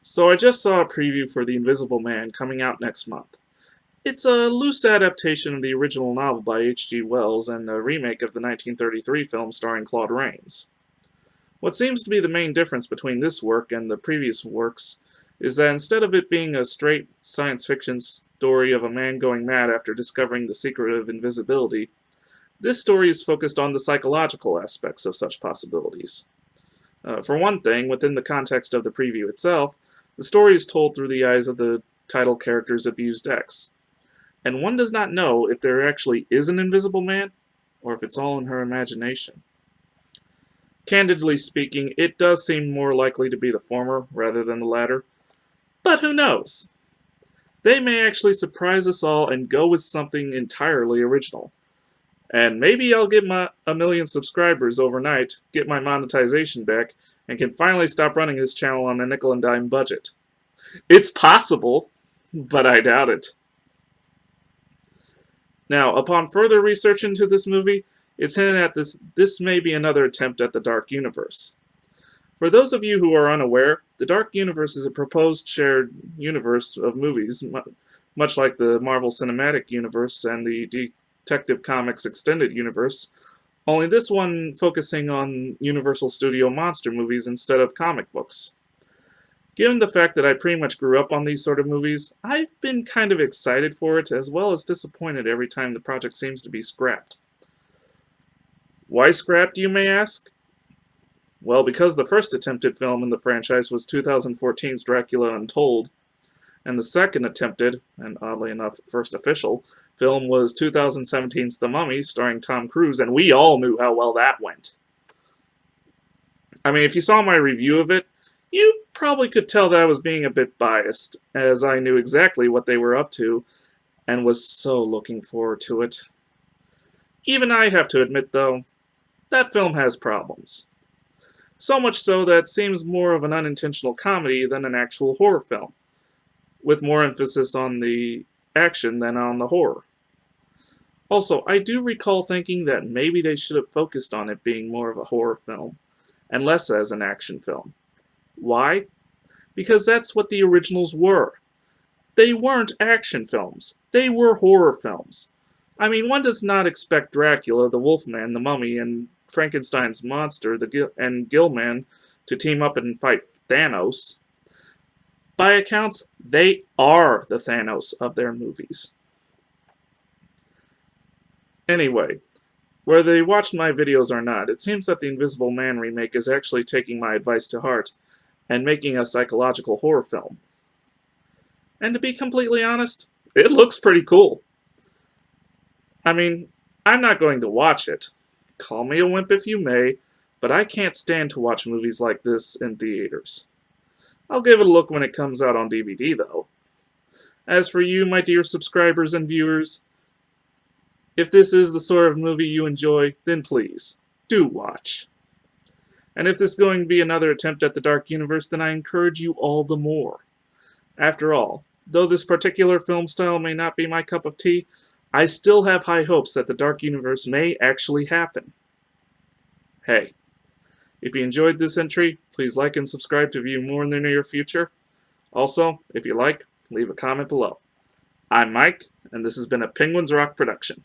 So I just saw a preview for The Invisible Man coming out next month. It's a loose adaptation of the original novel by H.G. Wells and a remake of the 1933 film starring Claude Rains. What seems to be the main difference between this work and the previous works is that instead of it being a straight science fiction story of a man going mad after discovering the secret of invisibility, this story is focused on the psychological aspects of such possibilities. For one thing, within the context of the preview itself, the story is told through the eyes of the title character's abused ex, and one does not know if there actually is an invisible man, or if it's all in her imagination. Candidly speaking, it does seem more likely to be the former rather than the latter, but who knows? They may actually surprise us all and go with something entirely original. And maybe I'll get a million subscribers overnight, get my monetization back, and can finally stop running this channel on a nickel and dime budget. It's possible, but I doubt it. Now, upon further research into this movie, it's hinted at this may be another attempt at the Dark Universe. For those of you who are unaware, the Dark Universe is a proposed shared universe of movies, much like the Marvel Cinematic Universe and the Detective Comics Extended Universe, only this one focusing on Universal Studio monster movies instead of comic books. Given the fact that I pretty much grew up on these sort of movies, I've been kind of excited for it as well as disappointed every time the project seems to be scrapped. Why scrapped, you may ask? Well, because the first attempted film in the franchise was 2014's Dracula Untold, and the second attempted, and oddly enough, first official, film was 2017's The Mummy, starring Tom Cruise, and we all knew how well that went. I mean, if you saw my review of it, you probably could tell that I was being a bit biased, as I knew exactly what they were up to, and was so looking forward to it. Even I have to admit, though, that film has problems. So much so that it seems more of an unintentional comedy than an actual horror film, with more emphasis on the action than on the horror. Also, I do recall thinking that maybe they should have focused on it being more of a horror film, and less as an action film. Why? Because that's what the originals were. They weren't action films. They were horror films. I mean, one does not expect Dracula, the Wolfman, the Mummy, and Frankenstein's monster, and Gillman to team up and fight Thanos. By accounts, they are the Thanos of their movies. Anyway, whether they watched my videos or not, it seems that the Invisible Man remake is actually taking my advice to heart and making a psychological horror film. And to be completely honest, it looks pretty cool. I mean, I'm not going to watch it. Call me a wimp if you may, but I can't stand to watch movies like this in theaters. I'll give it a look when it comes out on DVD, though. As for you, my dear subscribers and viewers, if this is the sort of movie you enjoy, then please, do watch. And if this is going to be another attempt at the Dark Universe, then I encourage you all the more. After all, though this particular film style may not be my cup of tea, I still have high hopes that the Dark Universe may actually happen. Hey, if you enjoyed this entry, please like and subscribe to view more in the near future. Also, if you like, leave a comment below. I'm Mike, and this has been a Penguins Rock production.